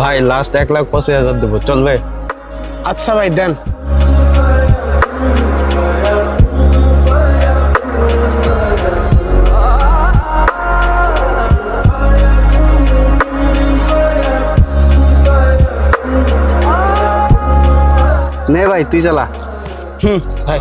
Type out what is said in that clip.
ভাই লাস্ট 1,85,000 দেবো, চলবে? আচ্ছা ভাই দেন। নে ভাই তুই চালা। ভাই